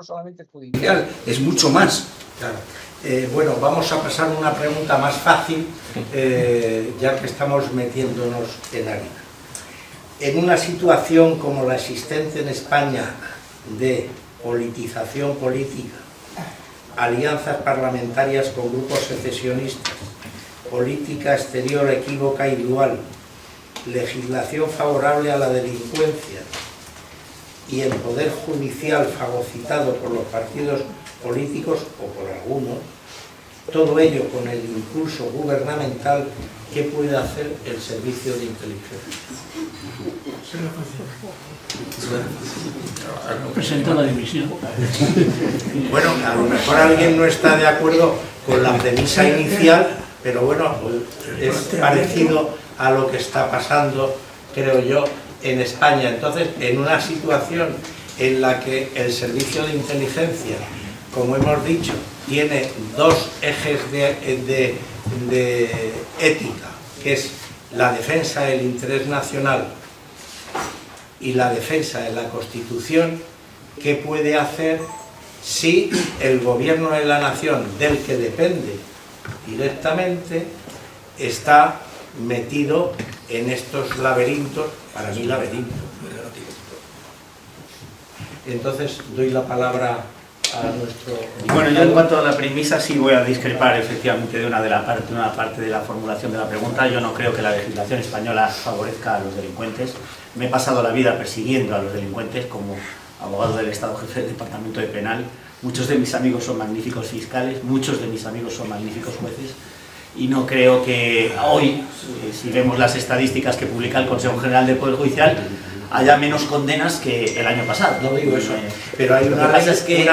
solamente judicial, es mucho más. Claro. Bueno, vamos a pasar a una pregunta más fácil, ya que estamos metiéndonos en harina. En una situación como la existente en España de politización política, alianzas parlamentarias con grupos secesionistas, política exterior equívoca y dual, legislación favorable a la delincuencia y el poder judicial fagocitado por los partidos políticos o por algunos, todo ello con el impulso gubernamental, ¿qué puede hacer el servicio de inteligencia? Presenta la dimisión. Bueno, a lo mejor alguien no está de acuerdo con la premisa inicial, pero bueno, es parecido a lo que está pasando, creo yo, en España. Entonces, en una situación en la que el servicio de inteligencia, como hemos dicho, tiene dos ejes de ética, que es la defensa del interés nacional y la defensa de la Constitución, ¿qué puede hacer si el gobierno de la nación, del que depende directamente, está metido en estos laberintos, para mí laberintos? Entonces doy la palabra a nuestro... Bueno, yo en cuanto a la premisa sí voy a discrepar efectivamente de una parte de la formulación de la pregunta. Yo no creo que la legislación española favorezca a los delincuentes. Me he pasado la vida persiguiendo a los delincuentes como abogado del Estado, jefe del Departamento de Penal. Muchos de mis amigos son magníficos fiscales, muchos de mis amigos son magníficos jueces, y no creo que hoy, si vemos las estadísticas que publica el Consejo General del Poder Judicial, haya menos condenas que el año pasado. No digo eso, pero hay una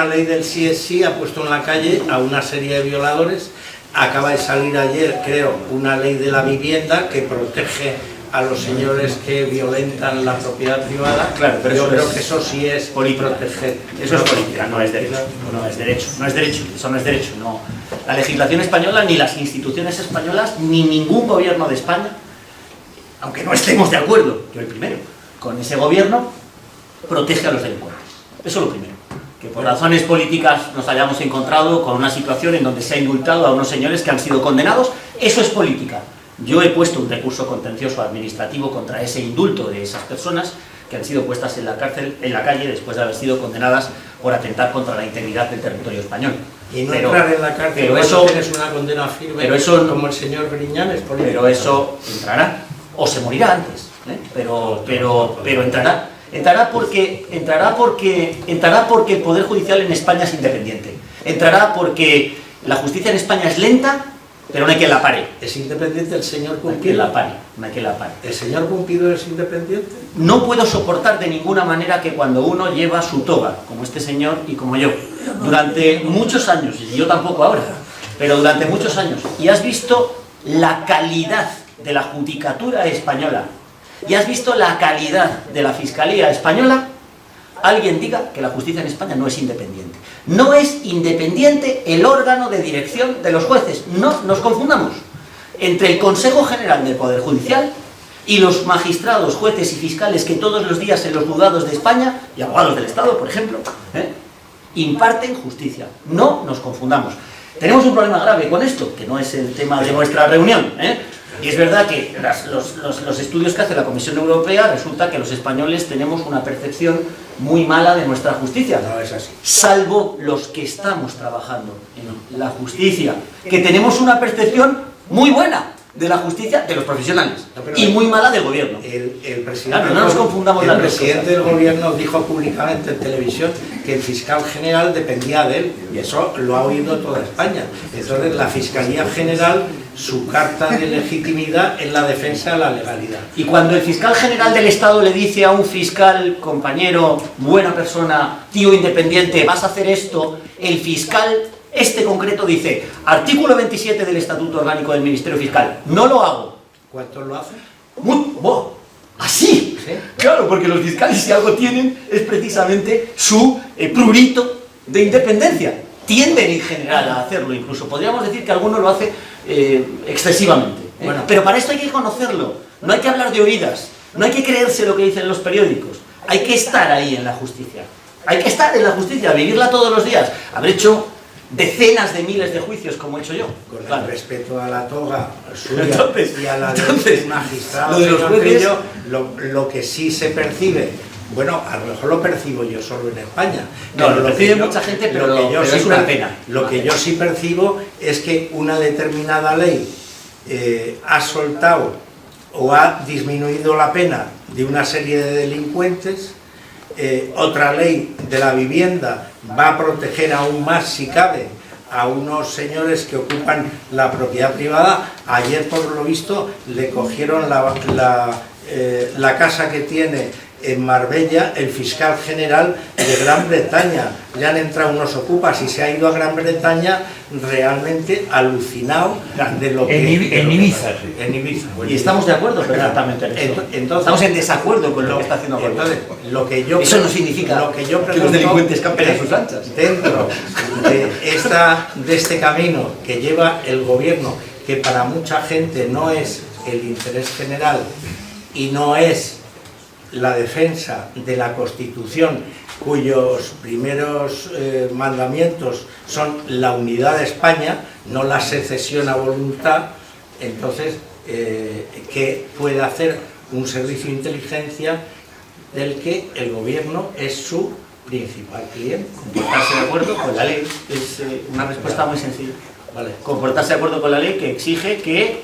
ley del sí es sí, ha puesto en la calle a una serie de violadores. Acaba de salir ayer, creo, una ley de la vivienda que protege a los señores que violentan la propiedad privada. Claro, pero yo creo que eso sí es proteger. Eso es política, no es derecho. No es derecho, no es derecho, eso no es derecho. No. La legislación española, ni las instituciones españolas, ni ningún gobierno de España, aunque no estemos de acuerdo, yo el primero, con ese gobierno, protege a los delincuentes. Eso es lo primero. Que por razones políticas nos hayamos encontrado con una situación en donde se ha indultado a unos señores que han sido condenados, eso es política. Yo he puesto un recurso contencioso administrativo contra ese indulto de esas personas que han sido puestas en la cárcel, en la calle, después de haber sido condenadas por atentar contra la integridad del territorio español. Y no entrar en la cárcel, pero eso tienes una condena firme, pero eso, como el señor Griñán, es político. Pero eso entrará, o se morirá antes, pero entrará. Entrará porque el Poder Judicial en España es independiente. Entrará porque la justicia en España es lenta, pero no hay quien la pare. ¿Es independiente el señor Cumpido? No hay quien la pare, no hay quien la pare. ¿El señor Cumpido es independiente? No puedo soportar de ninguna manera que cuando uno lleva su toga, como este señor y como yo, durante muchos años, y yo tampoco ahora, pero durante muchos años, y has visto la calidad de la judicatura española, y has visto la calidad de la Fiscalía española, alguien diga que la justicia en España no es independiente. No es independiente el órgano de dirección de los jueces. No nos confundamos entre el Consejo General del Poder Judicial y los magistrados, jueces y fiscales que todos los días en los juzgados de España, y abogados del Estado, por ejemplo, imparten justicia. No nos confundamos. Tenemos un problema grave con esto, que no es el tema de nuestra reunión, Y es verdad que los estudios que hace la Comisión Europea resulta que los españoles tenemos una percepción muy mala de nuestra justicia. No es así. Salvo los que estamos trabajando en la justicia, que tenemos una percepción muy buena de la justicia de los profesionales y muy mala del gobierno. El presidente, claro, no nos confundamos las dos cosas. El presidente del gobierno dijo públicamente en televisión que el fiscal general dependía de él, y eso lo ha oído toda España. Entonces la Fiscalía General, su carta de legitimidad es la defensa de la legalidad. Y cuando el fiscal general del Estado le dice a un fiscal, compañero, buena persona, tío independiente, vas a hacer esto, el fiscal, este concreto, dice, artículo 27 del Estatuto Orgánico del Ministerio Fiscal, no lo hago. ¿Cuántos lo hacen? ¿Así? ¿Sí? Claro, porque los fiscales, si algo tienen, es precisamente su prurito de independencia. Tienden en general a hacerlo, incluso podríamos decir que algunos lo hacen excesivamente. Bueno, pero para esto hay que conocerlo, no hay que hablar de oídas, no hay que creerse lo que dicen los periódicos, hay que estar ahí en la justicia. Hay que estar en la justicia, vivirla todos los días. Habré hecho decenas de miles de juicios como he hecho yo. Con Claro. el respeto a la toga suya Entonces, y a la del magistrado, lo de los señor jueces- Trillo, lo que sí se percibe, bueno, a lo mejor lo percibo yo solo en España. No, lo que percibe yo- mucha gente, pero lo que yo es sí una per- pena. Lo que yo sí percibo es que una determinada ley ha soltado o ha disminuido la pena de una serie de delincuentes. Otra ley de la vivienda va a proteger aún más, si cabe, a unos señores que ocupan la propiedad privada. Ayer, por lo visto, le cogieron la casa que tiene en Marbella el fiscal general de Gran Bretaña. Le han entrado unos ocupas y se ha ido a Gran Bretaña realmente alucinado de lo que... En Ibiza, sí. En Ibiza. Y estamos de acuerdo perfectamente en eso. Entonces, Estamos en desacuerdo con lo que está haciendo Juan. entonces, lo que yo Eso no significa lo que, yo que los pregunto delincuentes campen a es, sus anchas. dentro de este camino que lleva el gobierno, que para mucha gente no es el interés general y no es la defensa de la Constitución, cuyos primeros mandamientos son la unidad de España, no la secesión a voluntad. Entonces, ¿qué puede hacer un servicio de inteligencia del que el gobierno es su principal cliente? Comportarse de acuerdo con la ley es una respuesta muy sencilla. Vale. Comportarse de acuerdo con la ley que exige que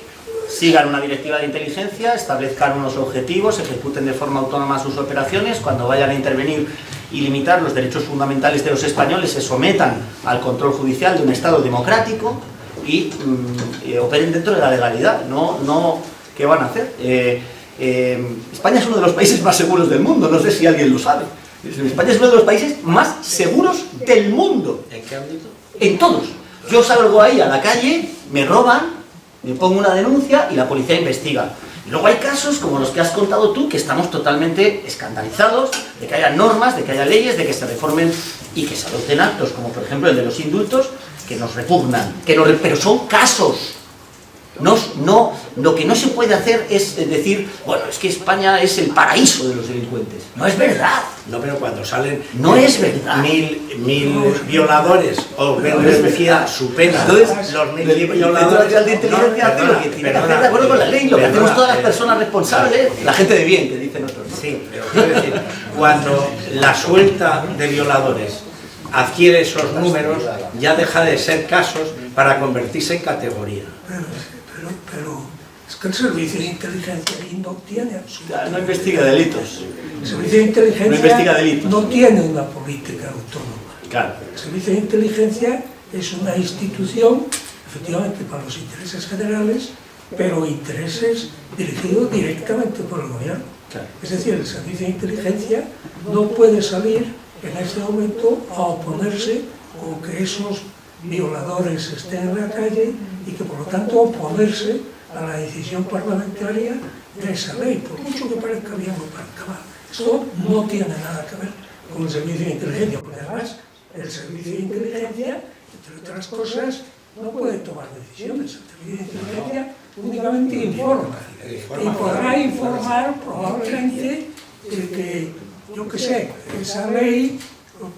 sigan una directiva de inteligencia, establezcan unos objetivos, ejecuten de forma autónoma sus operaciones, cuando vayan a intervenir y limitar los derechos fundamentales de los españoles, se sometan al control judicial de un Estado democrático y operen dentro de la legalidad. ¿Qué van a hacer? España es uno de los países más seguros del mundo, no sé si alguien lo sabe. España es uno de los países más seguros del mundo. ¿En qué ámbito? En todos. Yo salgo ahí a la calle, me roban, me pongo una denuncia y la policía investiga. Y luego hay casos como los que has contado tú, que estamos totalmente escandalizados de que haya normas, de que haya leyes, de que se reformen y que se adopten actos, como por ejemplo el de los indultos, que nos repugnan, pero son casos. Lo que no se puede hacer es decir, bueno, es que España es el paraíso de los delincuentes. No es verdad. No, pero cuando salen No es verdad. mil violadores o ven es reducida verdad. su pena, Entonces, los mil el Centro violadores... Nacional de Inteligencia hace lo que tiene que hacer de acuerdo con la ley, lo que hacemos todas las personas responsables, la gente de bien, que dicen otros, ¿no? Sí, pero quiero decir, cuando la suelta de violadores adquiere esos números, ya deja de ser casos para convertirse en categoría. Pero es que el servicio de inteligencia ahí no tiene absolutamente... No investiga delitos. El servicio de inteligencia No investiga delitos. no tiene una política autónoma. Claro. El servicio de inteligencia es una institución, efectivamente, para los intereses generales, pero intereses dirigidos directamente por el gobierno. Claro. Es decir, el servicio de inteligencia no puede salir en este momento a oponerse con que esos violadores estén en la calle y que por lo tanto oponerse a la decisión parlamentaria de esa ley, por mucho que parezca bien o parezca mal. Esto no tiene nada que ver con el servicio de inteligencia, porque además el servicio de inteligencia, entre otras cosas, no puede tomar decisiones. El servicio de inteligencia únicamente informa y podrá informar probablemente que, yo qué sé, esa ley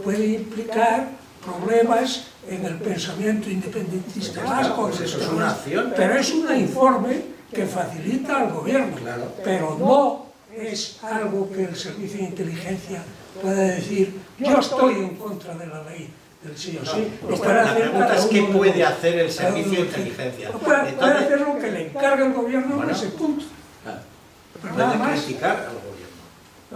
puede implicar problemas en el pensamiento independentista vasco, Pues eso es una acción. pero es un informe que facilita al gobierno, Claro. pero no es algo que el servicio de inteligencia pueda decir, yo estoy en contra de la ley del sí o sí. Lo puede La hacer pregunta cada es qué uno de puede los- hacer el cada uno servicio de de los- inteligencia. Puede Entonces, hacer lo que le encarga el gobierno en ese punto. Pero nada puede más. criticar al gobierno.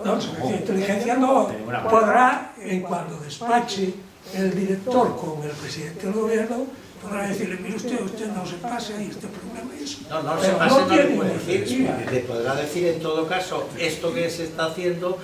No, el servicio de inteligencia no podrá, en cuando despache el director con el presidente del gobierno, podrá decirle, mire usted no se pase, hay este problema y eso. No, no se Pero pase, no le tiene puede decir. iniciativa. Le podrá decir en todo caso, esto que se está haciendo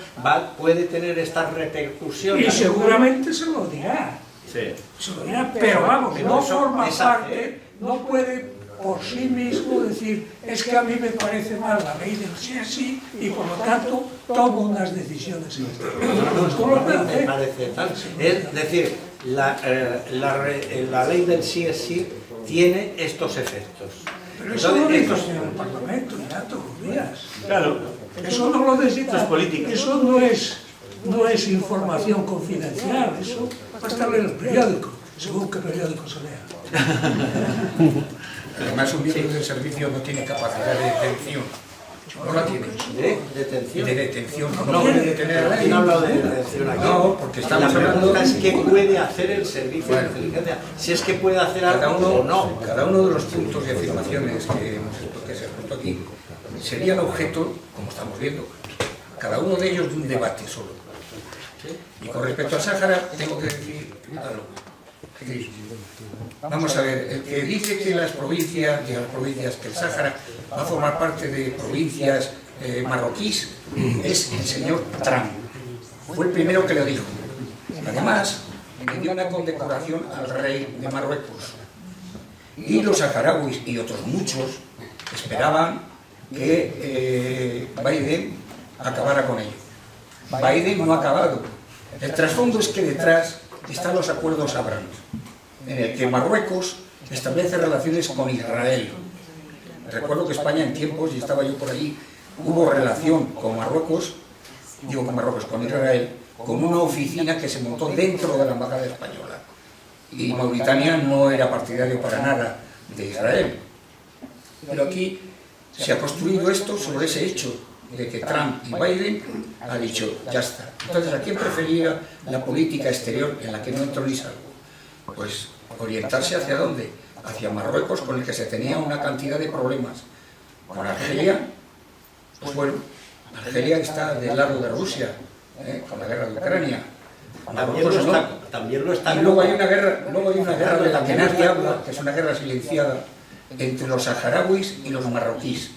puede tener estas repercusiones. Y seguramente se lo dirá. Sí. Se lo dirá, pero vamos, Pero no eso forma es parte, hacer. no puede por sí mismo decir, es que a mí me parece mal la ley del sí así y por lo tanto tomo unas decisiones en este momento. Esto lo puede Me hacer. parece tal. Es decir, la ley del sí es sí tiene estos efectos. Pero eso no lo Entonces, dice el Parlamento ya todos los días. Claro. Eso no lo decide. Eso es política. Eso no es no es información confidencial, eso va a estar en el periódico, según qué periódico se lea. Además, un miembro del servicio no tiene capacidad de detención. No la tiene. ¿De detención? De detención. No puede detener a nadie. No hablo de detención aquí. No, porque estamos La hablando... pregunta es qué puede hacer el servicio de inteligencia. Si es que puede hacer algo o no. Cada uno de los puntos y afirmaciones que se ha puesto aquí serían objeto, como estamos viendo, cada uno de ellos de un debate solo. Y con respecto al Sáhara, tengo que decir algo. Vamos a ver, el que dice que las provincias, que el Sáhara va a formar parte de provincias marroquíes, es el señor Trump. Fue el primero que lo dijo. Además, le dio una condecoración al rey de Marruecos. Y los saharauis y otros muchos esperaban que Biden acabara con ello. Biden no ha acabado. El trasfondo es que detrás están los acuerdos Abraham, en el que Marruecos establece relaciones con Israel. Recuerdo que España en tiempos, y estaba yo por allí, hubo relación con Marruecos, con Israel, con una oficina que se montó dentro de la embajada española. Y Mauritania no era partidario para nada de Israel. Pero aquí se ha construido esto sobre ese hecho de que Trump y Biden han dicho, ya está. Entonces, ¿a quién prefería la política exterior en la que no entró ni salvo? Pues orientarse hacia dónde, hacia Marruecos, con el que se tenía una cantidad de problemas. Con Argelia, pues bueno, Argelia está del lado de Rusia, con la guerra de Ucrania. También lo está. Y luego hay una guerra de la que nadie habla, que es una guerra silenciada, entre los saharauis y los marroquíes.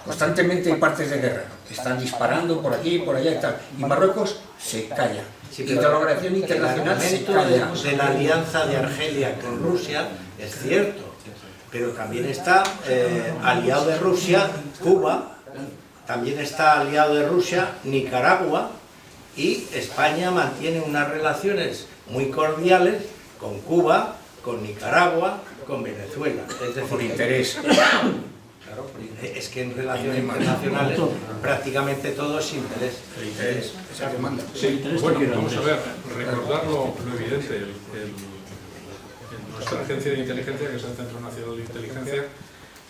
Constantemente hay partes de guerra, están disparando por aquí, por allá y tal. Y Marruecos se calla. Y la organización internacional se calla. De la alianza de Argelia con Rusia es cierto, pero también está aliado de Rusia Cuba, también está aliado de Rusia Nicaragua, y España mantiene unas relaciones muy cordiales con Cuba, con Nicaragua, con Venezuela. Es decir, Por interés. Claro, es que en relaciones internacionales prácticamente todo es interés. El interés, esa demanda. Sí, bueno, vamos a ver, recordar lo evidente. Nuestra agencia de inteligencia, que es el Centro Nacional de Inteligencia,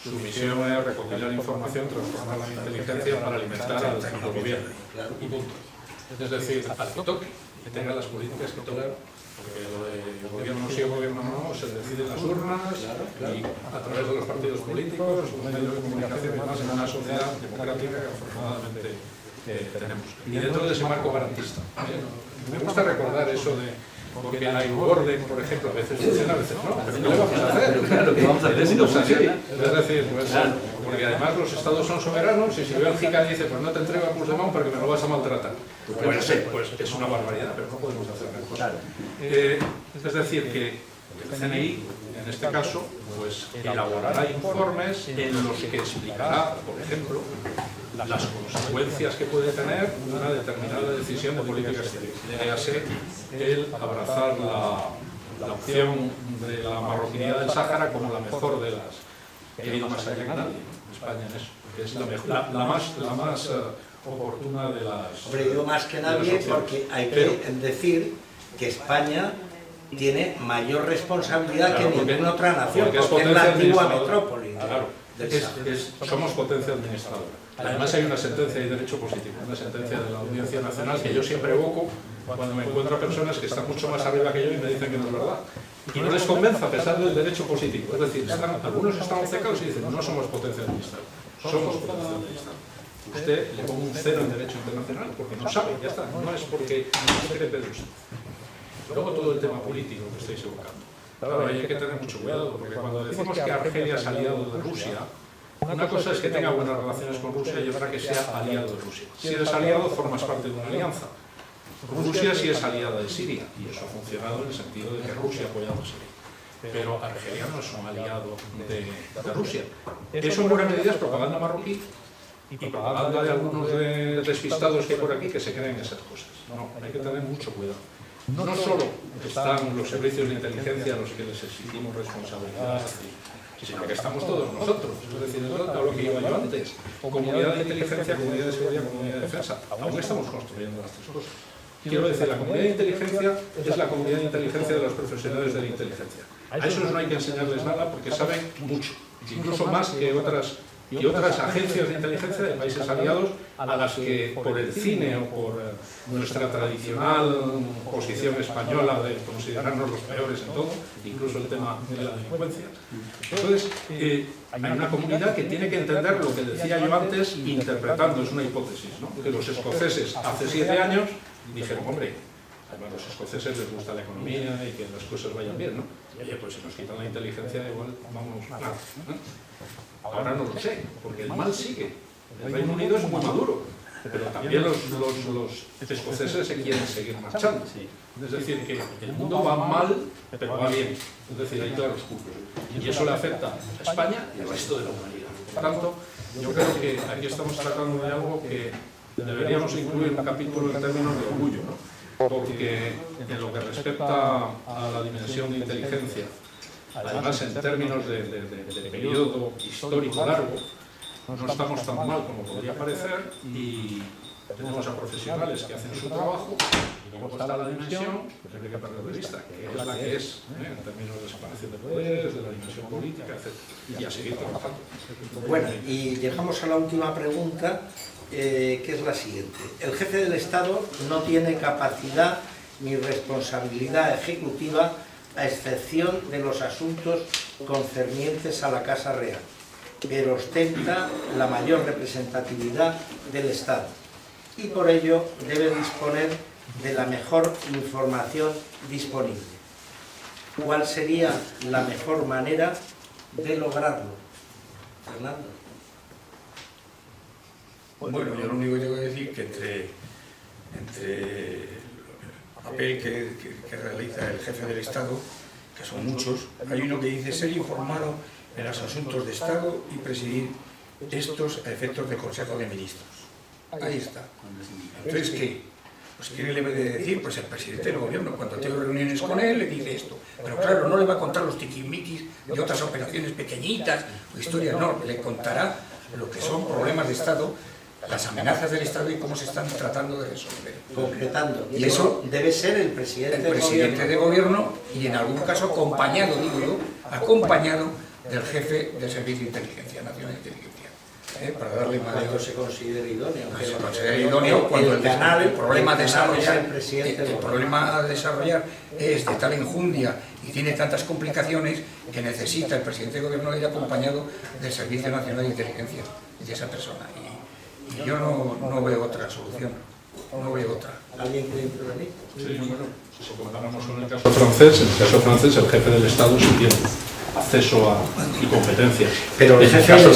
su misión es recopilar información, transformarla en inteligencia para alimentar al gobierno. Y punto. Es decir, al que toque, que tenga las políticas que tocar, porque lo de gobierno sí o gobierno no se decide en las urnas y a través de los partidos políticos, los medios de comunicación y demás, en una sociedad democrática que afortunadamente tenemos. Y dentro de ese marco garantista. Me gusta recordar eso de, porque hay borde, por ejemplo, a veces funciona, a veces no, pero ¿qué le vamos a hacer? Claro, ¿qué vamos a hacer si no funciona? Es decir, pues, porque además los estados son soberanos y si Bélgica dice, pues no te entrego a Puigdemont porque me lo vas a maltratar. Bueno, sí, pues es una barbaridad, pero no podemos hacer gran cosa. Es decir, que el CNI, en este caso, pues elaborará informes en los que explicará, por ejemplo, las consecuencias que puede tener una determinada decisión de política exterior. Léase el abrazar la opción de la marroquinidad del Sáhara como la mejor de las, que ha ido más allá que nadie en España en eso, que es la más oportuna de las... Hombre, digo más que nadie porque hay que decir que España tiene mayor responsabilidad que ninguna otra nación, porque es la antigua metrópoli. Claro, somos potencia administradora. Además hay una sentencia de derecho positivo, una sentencia de la Audiencia Nacional que yo siempre evoco cuando me encuentro a personas que están mucho más arriba que yo y me dicen que no es verdad. Y no les convence a pesar del derecho positivo. Es decir, algunos están obcecados y dicen, no somos potencia administradora, somos potencia administradora. Usted le pongo un 0 en derecho internacional porque no sabe, ya está, no es porque no se cree usted. Luego todo el tema político que estáis evocando. Claro, hay que tener mucho cuidado, porque cuando decimos que Argelia es aliado de Rusia, una cosa es que tenga buenas relaciones con Rusia y otra que sea aliado de Rusia. Si eres aliado, formas parte de una alianza. Rusia sí es aliada de Siria, y eso ha funcionado en el sentido de que Rusia ha apoyado a Siria. Pero Argelia no es un aliado de Rusia. Eso en buena medida es propaganda marroquí y propaganda de algunos despistados que hay por aquí que se creen esas cosas. No, hay que tener mucho cuidado. No solo están los servicios de inteligencia a los que les exigimos responsabilidad sino que estamos todos nosotros. Es decir, es lo que iba yo antes. Comunidad de inteligencia, comunidad de seguridad, comunidad de defensa. Aún estamos construyendo las tres cosas. Quiero decir, la comunidad de inteligencia es la comunidad de inteligencia de los profesionales de la inteligencia. A esos no hay que enseñarles nada porque saben mucho, incluso más que otras agencias de inteligencia de países aliados a las que por el cine o por nuestra tradicional posición española de considerarnos los peores en todo, incluso el tema de la delincuencia. Entonces, hay una comunidad que tiene que entender lo que decía yo antes, interpretando, es una hipótesis, ¿no? Que los escoceses hace 7 años dijeron, hombre, a los escoceses les gusta la economía y que las cosas vayan bien, ¿no? Y oye, pues si nos quitan la inteligencia, igual vamos a nada, ¿no? Ahora no lo sé, porque el mal sigue. El Reino Unido es muy maduro, pero también los escoceses se quieren seguir marchando. Es decir, que el mundo va mal, pero va bien. Es decir, hay claroscuros. Y eso le afecta a España y al resto de la humanidad. Por tanto, yo creo que aquí estamos tratando de algo que deberíamos incluir un capítulo en términos de orgullo, ¿no? Porque en lo que respecta a la dimensión de inteligencia, además en términos de periodo histórico largo, no estamos tan mal como podría parecer y tenemos a profesionales que hacen su trabajo y luego está la dimensión que no hay que perder de vista, que es la que es, en términos de separación de poderes, de la dimensión política, etc. Y a seguir trabajando. Bueno, y llegamos a la última pregunta, que es la siguiente. El jefe del Estado no tiene capacidad ni responsabilidad ejecutiva a excepción de los asuntos concernientes a la Casa Real, pero ostenta la mayor representatividad del Estado y por ello debe disponer de la mejor información disponible. ¿Cuál sería la mejor manera de lograrlo? Fernando. Bueno, yo lo único que tengo que decir es que entre el papel que realiza el jefe del Estado, que son muchos, hay uno que dice ser informado en los asuntos de Estado y presidir estos a efectos del Consejo de Ministros. Ahí está. Entonces, ¿qué? Pues ¿qué le debe de decir? Pues el presidente del gobierno, cuando tengo reuniones con él, le dice esto. Pero claro, no le va a contar los tiquismiquis de otras operaciones pequeñitas o historias, no, le contará lo que son problemas de Estado, las amenazas del Estado y cómo se están tratando de resolver. Concretando. Y eso debe ser el presidente de gobierno y en algún caso acompañado, digo yo, acompañado del jefe del Servicio de Inteligencia Nacional de Inteligencia. Para darle mayor... Cuando se considere idóneo. Se considera idóneo cuando el problema a desarrollar es de tal enjundia y tiene tantas complicaciones que necesita el presidente de gobierno ir acompañado del Servicio Nacional de Inteligencia de esa persona. Y yo no veo otra solución, no veo otra. ¿Alguien quiere intervenir? Sí, bueno, si comparamos con el caso francés, en el caso francés el jefe del Estado sí tiene acceso y competencias. Pero el jefe del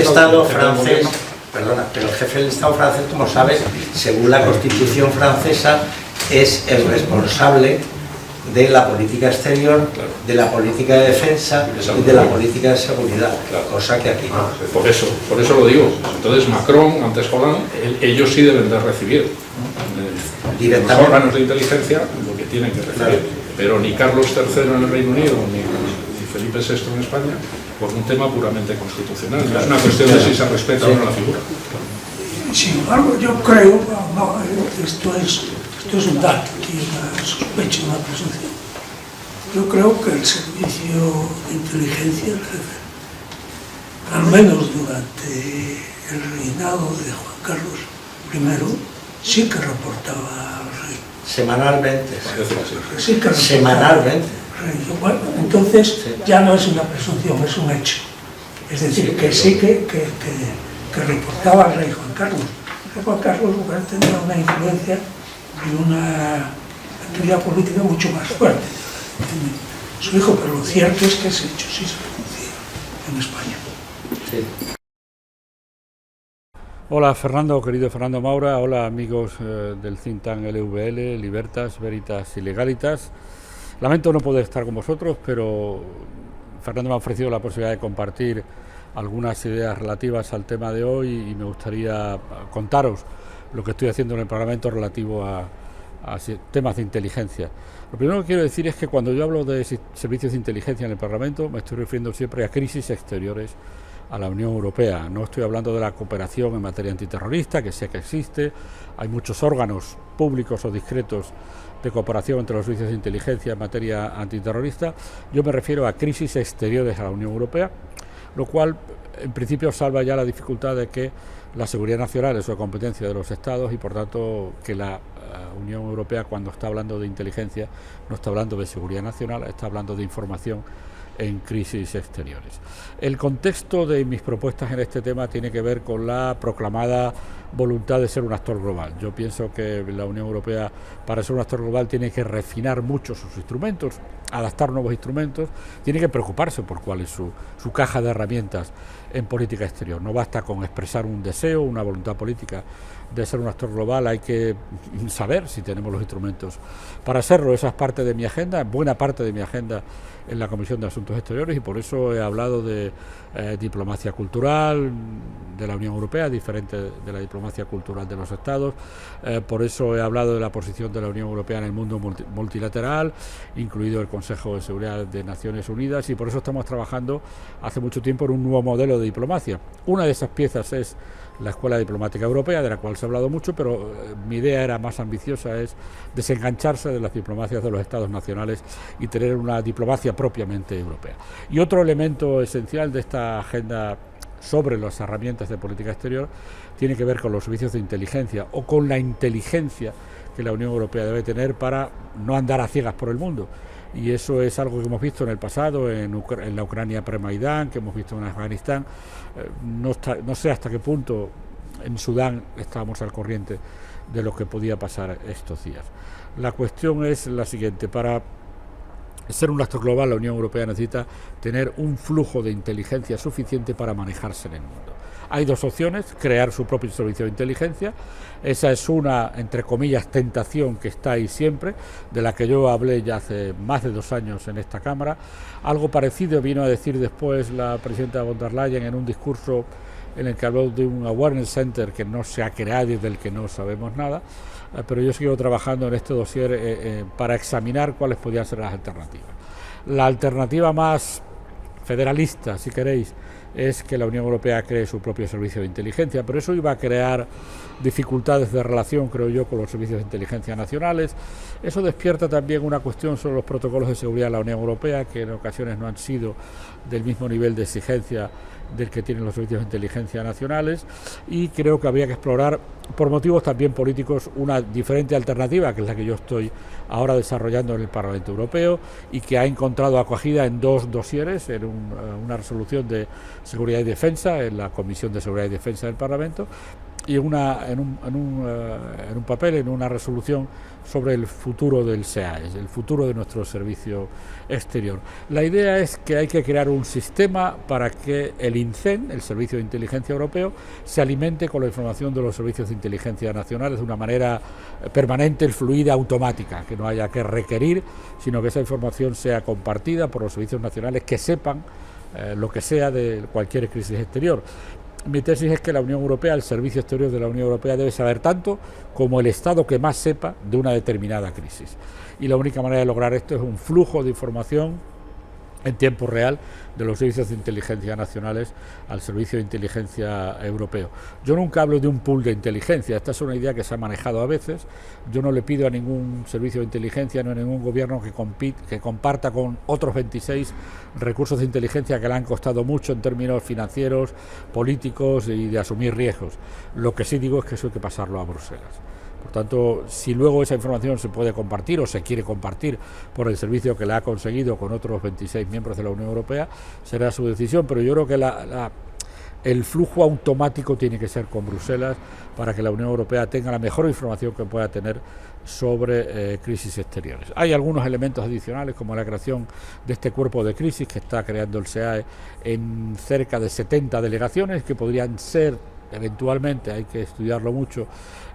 Estado francés, perdona, pero el jefe del Estado francés, como sabes, según la Constitución francesa, es el responsable de la política exterior, de la política de defensa y de la política de seguridad, cosa que aquí no. Por eso lo digo. Entonces Macron, antes Hollande, ellos sí deben de recibir los órganos de inteligencia lo que tienen que recibir. Pero ni Carlos III en el Reino Unido ni Felipe VI en España por un tema puramente constitucional. No es una cuestión de si se respeta o no la figura. Sin embargo, yo creo, esto es un dato y una sospecha, una presunción. Yo creo que el servicio de inteligencia, el jefe, al menos durante el reinado de Juan Carlos I, sí que reportaba al rey. Semanalmente. Sí que semanalmente. Bueno, entonces ya no es una presunción, es un hecho. Es decir, que sí que reportaba al rey Juan Carlos. El rey Juan Carlos tenía una influencia y una actividad política mucho más fuerte en su hijo, pero lo cierto es que ese hecho sí se conocía en España. Sí. Hola Fernando, querido Fernando Maura, hola amigos del think tank LVL, Libertas, Veritas y Legalitas. Lamento no poder estar con vosotros, pero Fernando me ha ofrecido la posibilidad de compartir algunas ideas relativas al tema de hoy y me gustaría contaros lo que estoy haciendo en el Parlamento relativo a a temas de inteligencia. Lo primero que quiero decir es que cuando yo hablo de servicios de inteligencia en el Parlamento, me estoy refiriendo siempre a crisis exteriores a la Unión Europea. No estoy hablando de la cooperación en materia antiterrorista, que sé que existe. Hay muchos órganos públicos o discretos de cooperación entre los servicios de inteligencia en materia antiterrorista. Yo me refiero a crisis exteriores a la Unión Europea, lo cual en principio salva ya la dificultad de que la seguridad nacional es una competencia de los Estados y por tanto que la Unión Europea, cuando está hablando de inteligencia, no está hablando de seguridad nacional, está hablando de información en crisis exteriores. El contexto de mis propuestas en este tema tiene que ver con la proclamada voluntad de ser un actor global. Yo pienso que la Unión Europea, para ser un actor global, tiene que refinar mucho sus instrumentos, adaptar nuevos instrumentos, tiene que preocuparse por cuál es su caja de herramientas en política exterior. No basta con expresar un deseo, una voluntad política de ser un actor global, hay que saber si tenemos los instrumentos para serlo. Esa es parte de mi agenda, buena parte de mi agenda en la Comisión de Asuntos Exteriores, y por eso he hablado de diplomacia cultural de la Unión Europea, diferente de la diplomacia cultural de los Estados. Por eso he hablado de la posición de la Unión Europea en el mundo multilateral, incluido el Consejo de Seguridad de Naciones Unidas, y por eso estamos trabajando hace mucho tiempo en un nuevo modelo de diplomacia. Una de esas piezas es la Escuela Diplomática Europea, de la cual se ha hablado mucho, pero mi idea era más ambiciosa, es desengancharse de las diplomacias de los Estados nacionales y tener una diplomacia propiamente europea. Y otro elemento esencial de esta agenda sobre las herramientas de política exterior tiene que ver con los servicios de inteligencia o con la inteligencia que la Unión Europea debe tener para no andar a ciegas por el mundo. Y eso es algo que hemos visto en el pasado, en la Ucrania pre-Maidán, que hemos visto en Afganistán. No sé hasta qué punto en Sudán estábamos al corriente de lo que podía pasar estos días. La cuestión es la siguiente: para ser un actor global, la Unión Europea necesita tener un flujo de inteligencia suficiente para manejarse en el mundo. Hay dos opciones: crear su propio servicio de inteligencia. Esa es una, entre comillas, tentación que está ahí siempre, de la que yo hablé ya hace más de 2 años en esta Cámara. Algo parecido vino a decir después la presidenta von der Leyen en un discurso en el que habló de un awareness center que no se ha creado y del que no sabemos nada, pero yo sigo trabajando en este dossier para examinar cuáles podrían ser las alternativas. La alternativa más federalista, si queréis, es que la Unión Europea cree su propio servicio de inteligencia, pero eso iba a crear dificultades de relación, creo yo, con los servicios de inteligencia nacionales. Eso despierta también una cuestión sobre los protocolos de seguridad de la Unión Europea, que en ocasiones no han sido del mismo nivel de exigencia del que tienen los servicios de inteligencia nacionales, y creo que habría que explorar, por motivos también políticos, una diferente alternativa, que es la que yo estoy ahora desarrollando en el Parlamento Europeo y que ha encontrado acogida en 2 dosieres, en una resolución de seguridad y defensa en la Comisión de Seguridad y Defensa del Parlamento, y en un papel, en una resolución sobre el futuro del SEAE, el futuro de nuestro servicio exterior. La idea es que hay que crear un sistema para que el INCEN, el Servicio de Inteligencia Europeo, se alimente con la información de los servicios de inteligencia nacionales de una manera permanente, fluida, automática, que no haya que requerir, sino que esa información sea compartida por los servicios nacionales, que sepan lo que sea de cualquier crisis exterior. Mi tesis es que la Unión Europea, el servicio exterior de la Unión Europea, debe saber tanto como el Estado que más sepa de una determinada crisis. Y la única manera de lograr esto es un flujo de información en tiempo real de los servicios de inteligencia nacionales al servicio de inteligencia europeo. Yo nunca hablo de un pool de inteligencia, esta es una idea que se ha manejado a veces. Yo no le pido a ningún servicio de inteligencia, no a ningún gobierno que comparta con otros 26 recursos de inteligencia que le han costado mucho en términos financieros, políticos y de asumir riesgos. Lo que sí digo es que eso hay que pasarlo a Bruselas. Por tanto, si luego esa información se puede compartir o se quiere compartir por el servicio que la ha conseguido con otros 26 miembros de la Unión Europea, será su decisión, pero yo creo que el flujo automático tiene que ser con Bruselas para que la Unión Europea tenga la mejor información que pueda tener sobre crisis exteriores. Hay algunos elementos adicionales, como la creación de este cuerpo de crisis que está creando el SEAE en cerca de 70 delegaciones, que podrían ser eventualmente, hay que estudiarlo mucho,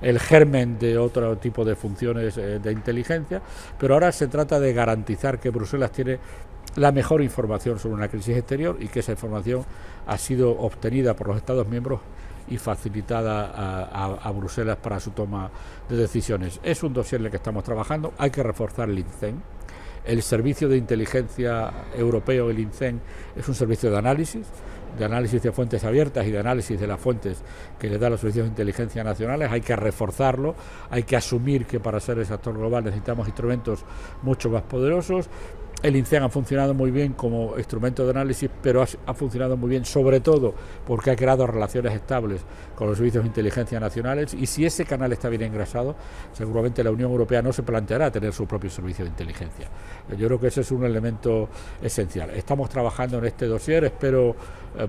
el germen de otro tipo de funciones de inteligencia, pero ahora se trata de garantizar que Bruselas tiene la mejor información sobre una crisis exterior y que esa información ha sido obtenida por los Estados miembros y facilitada a Bruselas para su toma de decisiones. Es un dossier en el que estamos trabajando, hay que reforzar el INCEN. El servicio de inteligencia europeo, el INCEN, es un servicio de análisis de fuentes abiertas y de análisis de las fuentes que le dan los servicios de inteligencia nacionales. Hay que reforzarlo, hay que asumir que para ser ese actor global necesitamos instrumentos mucho más poderosos. El INCEN ha funcionado muy bien como instrumento de análisis, pero ha funcionado muy bien sobre todo porque ha creado relaciones estables con los servicios de inteligencia nacionales, y si ese canal está bien engrasado, seguramente la Unión Europea no se planteará tener su propio servicio de inteligencia. Yo creo que ese es un elemento esencial. Estamos trabajando en este dossier, espero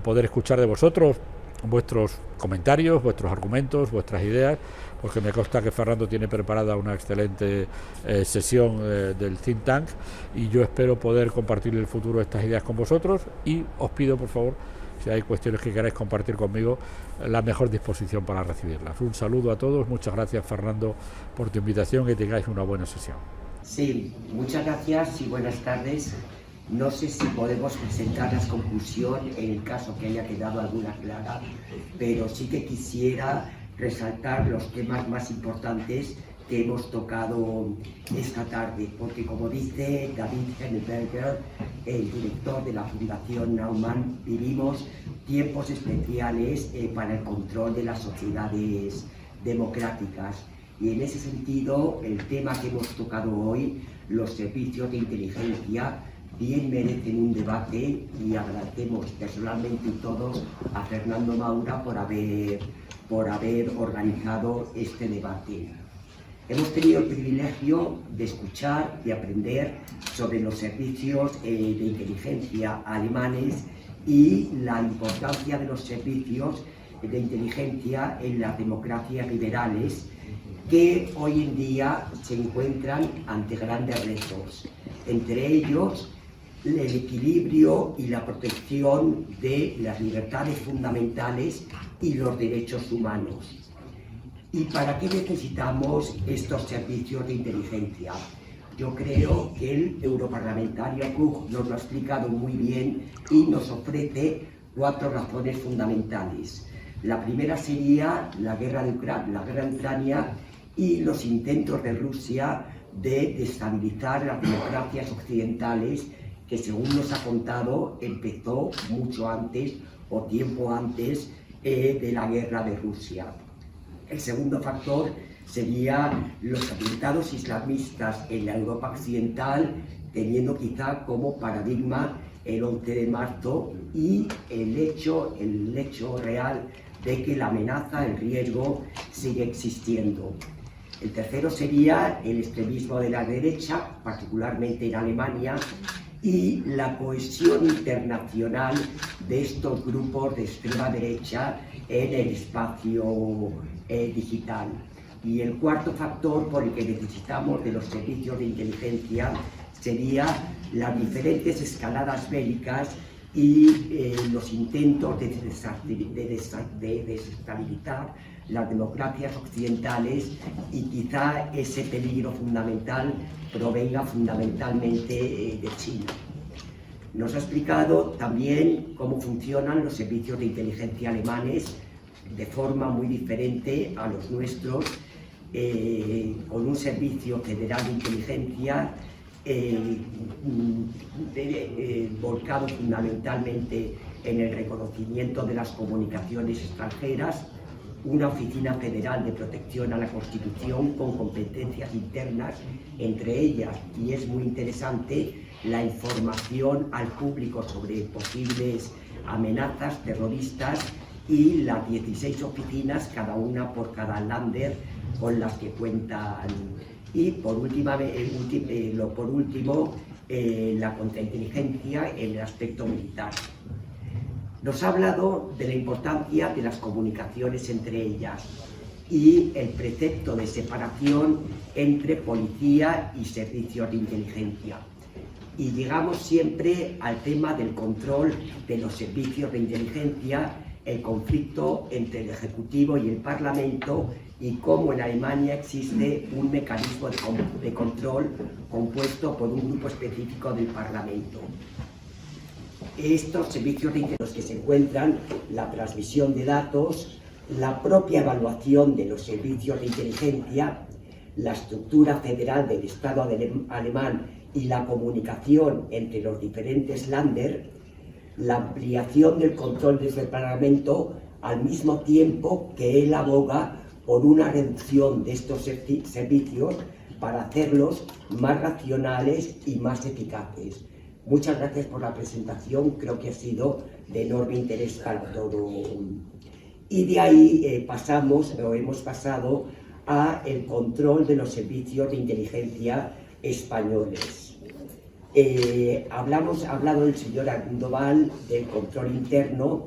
poder escuchar de vosotros vuestros comentarios, vuestros argumentos, vuestras ideas, porque me consta que Fernando tiene preparada una excelente sesión del think tank, y yo espero poder compartir en el futuro estas ideas con vosotros, y os pido, por favor, si hay cuestiones que queráis compartir conmigo, la mejor disposición para recibirlas. Un saludo a todos, muchas gracias, Fernando, por tu invitación, que tengáis una buena sesión. Sí, muchas gracias y buenas tardes. No sé si podemos presentar las conclusiones en el caso que haya quedado alguna clara, pero sí que quisiera resaltar los temas más importantes que hemos tocado esta tarde, porque como dice David Henneberger, el director de la Fundación Naumann, vivimos tiempos especiales para el control de las sociedades democráticas. Y en ese sentido, el tema que hemos tocado hoy, los servicios de inteligencia, bien merecen un debate, y agradecemos personalmente todos a Fernando Maura por haber organizado este debate. Hemos tenido el privilegio de escuchar y aprender sobre los servicios de inteligencia alemanes y la importancia de los servicios de inteligencia en las democracias liberales, que hoy en día se encuentran ante grandes retos, entre ellos el equilibrio y la protección de las libertades fundamentales y los derechos humanos. ¿Y para qué necesitamos estos servicios de inteligencia? Yo creo que el europarlamentario Cook nos lo ha explicado muy bien y nos ofrece 4 razones fundamentales. La primera sería la guerra de Ucrania y los intentos de Rusia de destabilizar las democracias occidentales, que según nos ha contado empezó mucho antes o tiempo antes de la guerra de Rusia. El segundo factor sería los atentados islamistas en la Europa occidental, teniendo quizá como paradigma el 11 de marzo y el hecho real de que la amenaza, el riesgo, sigue existiendo. El tercero sería el extremismo de la derecha, particularmente en Alemania, y la cohesión internacional de estos grupos de extrema derecha en el espacio digital. Y el cuarto factor por el que necesitamos de los servicios de inteligencia sería las diferentes escaladas bélicas y los intentos de desestabilizar las democracias occidentales, y quizá ese peligro fundamental provenga fundamentalmente de China. Nos ha explicado también cómo funcionan los servicios de inteligencia alemanes de forma muy diferente a los nuestros, con un servicio federal de inteligencia volcado fundamentalmente en el reconocimiento de las comunicaciones extranjeras, una oficina federal de protección a la Constitución con competencias internas, entre ellas, y es muy interesante, la información al público sobre posibles amenazas terroristas, y las 16 oficinas, cada una por cada Länder, con las que cuentan. Y por último, la contrainteligencia en el aspecto militar. Nos ha hablado de la importancia de las comunicaciones entre ellas y el precepto de separación entre policía y servicios de inteligencia. Y llegamos siempre al tema del control de los servicios de inteligencia, el conflicto entre el Ejecutivo y el Parlamento, y cómo en Alemania existe un mecanismo de control compuesto por un grupo específico del Parlamento. Estos servicios de inteligencia, en los que se encuentran la transmisión de datos, la propia evaluación de los servicios de inteligencia, la estructura federal del Estado alemán y la comunicación entre los diferentes Länder, la ampliación del control desde el Parlamento, al mismo tiempo que él aboga por una reducción de estos servicios para hacerlos más racionales y más eficaces. Muchas gracias por la presentación, creo que ha sido de enorme interés para todo. Y de ahí hemos pasado a el control de los servicios de inteligencia españoles. Ha hablado el señor Argundoval del control interno.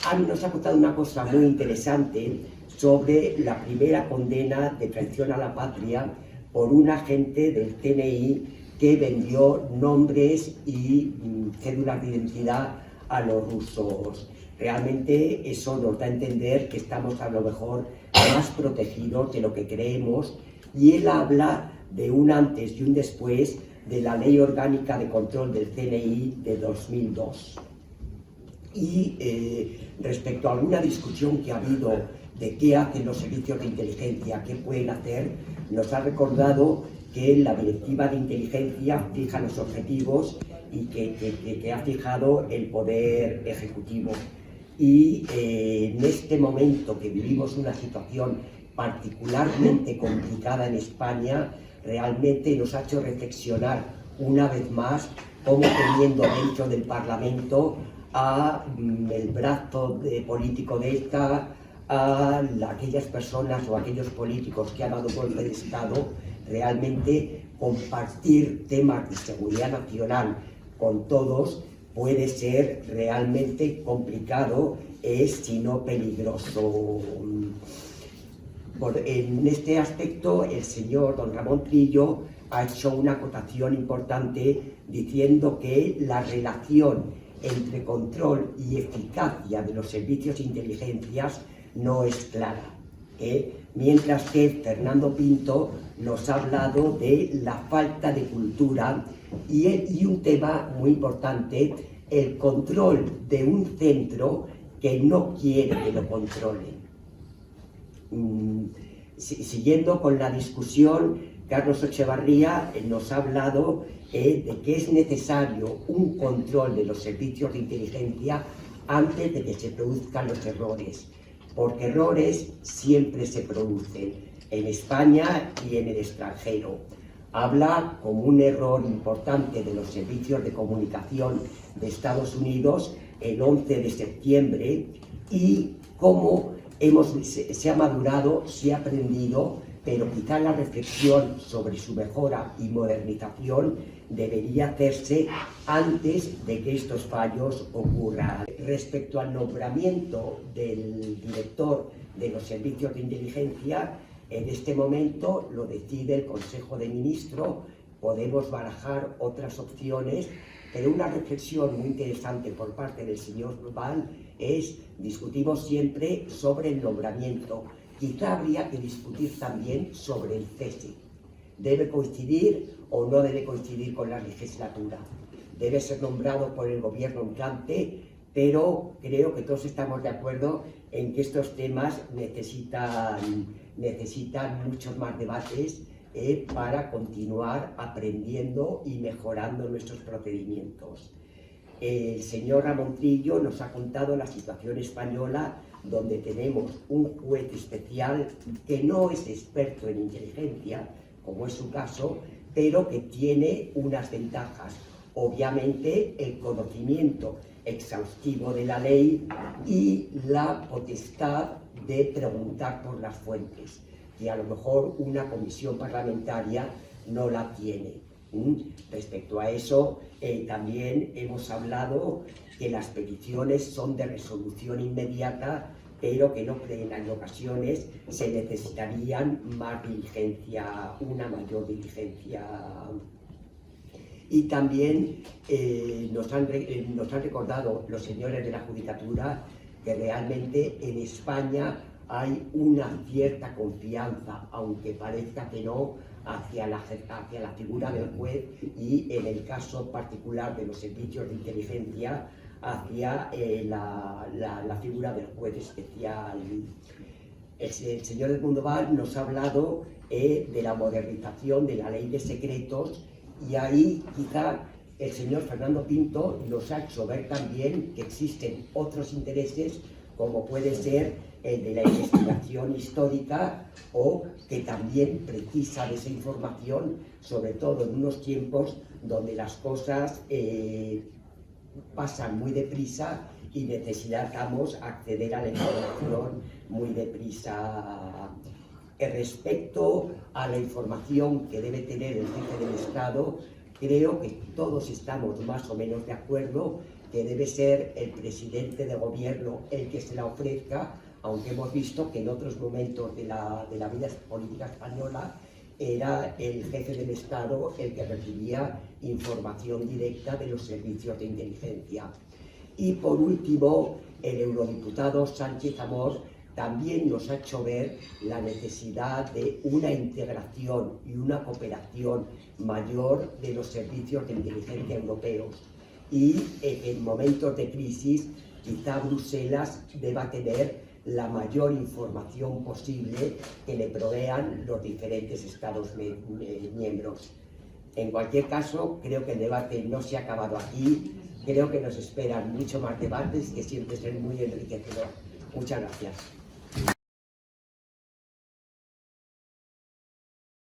A mí nos ha contado una cosa muy interesante sobre la primera condena de traición a la patria por un agente del CNI que vendió nombres y cédulas de identidad a los rusos. Realmente eso nos da a entender que estamos a lo mejor más protegidos de lo que creemos, y él habla de un antes y un después de la Ley Orgánica de Control del CNI de 2002. Y respecto a alguna discusión que ha habido de qué hacen los servicios de inteligencia, qué pueden hacer, nos ha recordado que la Directiva de Inteligencia fija los objetivos y que ha fijado el Poder Ejecutivo. Y en este momento que vivimos una situación particularmente complicada en España, realmente nos ha hecho reflexionar una vez más cómo, teniendo dentro del Parlamento el brazo político de ETA, a aquellas personas o aquellos políticos que han dado golpe de Estado, realmente compartir temas de seguridad nacional con todos puede ser realmente complicado, si no peligroso. En este aspecto, el señor don Ramón Trillo ha hecho una acotación importante diciendo que la relación entre control y eficacia de los servicios de inteligencias no es clara, mientras que Fernando Pinto nos ha hablado de la falta de cultura y un tema muy importante, el control de un centro que no quiere que lo controlen. Siguiendo con la discusión, Carlos Echevarría nos ha hablado de que es necesario un control de los servicios de inteligencia antes de que se produzcan los errores, porque errores siempre se producen en España y en el extranjero. Habla como un error importante de los servicios de comunicación de Estados Unidos el 11 de septiembre y cómo se ha madurado, se ha aprendido, pero quizá la reflexión sobre su mejora y modernización debería hacerse antes de que estos fallos ocurran. Respecto al nombramiento del director de los servicios de inteligencia, en este momento lo decide el Consejo de Ministros. Podemos barajar otras opciones, pero una reflexión muy interesante por parte del señor Val es: discutimos siempre sobre el nombramiento, quizá habría que discutir también sobre el cese. ¿Debe coincidir o no debe coincidir con la legislatura? Debe ser nombrado por el gobierno entrante, pero creo que todos estamos de acuerdo en que estos temas necesitan muchos más debates para continuar aprendiendo y mejorando nuestros procedimientos. El señor Ramón Trillo nos ha contado la situación española, donde tenemos un juez especial que no es experto en inteligencia, como es su caso, pero que tiene unas ventajas. Obviamente, el conocimiento exhaustivo de la ley y la potestad de preguntar por las fuentes, que a lo mejor una comisión parlamentaria no la tiene. Respecto a eso, también hemos hablado que las peticiones son de resolución inmediata, pero que en ocasiones se necesitarían más diligencia, una mayor diligencia. Y también nos han recordado los señores de la Judicatura que realmente en España hay una cierta confianza, aunque parezca que no, hacia la figura del juez, y en el caso particular de los servicios de inteligencia hacia la figura del juez especial. El señor Edmundo Val nos ha hablado de la modernización de la ley de secretos, y ahí quizá el señor Fernando Pinto nos ha hecho ver también que existen otros intereses, como puede ser el de la investigación histórica, o que también precisa de esa información, sobre todo en unos tiempos donde las cosas pasan muy deprisa y necesitamos acceder a la información muy deprisa. Respecto a la información que debe tener el jefe del Estado, creo que todos estamos más o menos de acuerdo que debe ser el presidente de gobierno el que se la ofrezca, aunque hemos visto que en otros momentos de la vida política española era el jefe del Estado el que recibía información directa de los servicios de inteligencia. Y por último, el eurodiputado Sánchez Amor también nos ha hecho ver la necesidad de una integración y una cooperación mayor de los servicios de inteligencia europeos, y en momentos de crisis quizá Bruselas deba tener la mayor información posible que le provean los diferentes Estados miembros. En cualquier caso, creo que el debate no se ha acabado aquí. Creo que nos esperan mucho más debates, que siempre son muy enriquecedores. Muchas gracias.